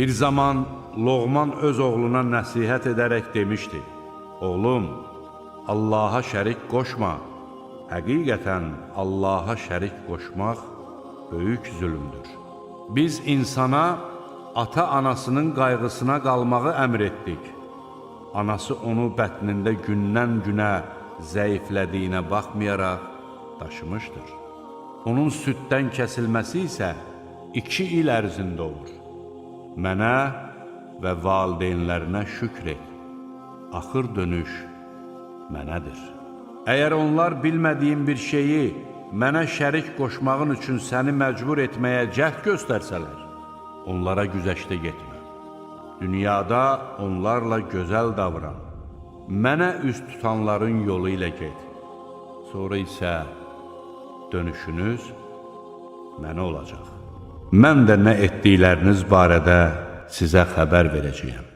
Bir zaman Loğman öz oğluna nəsihət edərək demişdi: Oğlum, Allaha şərik qoşma. Həqiqətən Allaha şərik qoşmaq böyük zülümdür. Biz insana ata-anasının qayğısına qalmağı əmr etdik. Anası onu bətnində gündən-günə zəiflədiyinə baxmayaraq daşımışdır. Onun süddən kəsilməsi isə 2 il ərzində olur. Mənə və valideynlərinə şükr et. Axır dönüş mənədir. Əgər onlar bilmədiyim bir şeyi mənə şərik qoşmağın üçün səni məcbur etməyə cəhd göstərsələr, onlara güzəşdə getmə. Dünyada onlarla gözəl davran. Mənə üst tutanların yolu ilə get. Sonra isə dönüşünüz mənə olacaq. Mən də nə etdikləriniz barədə sizə xəbər verəcəyəm.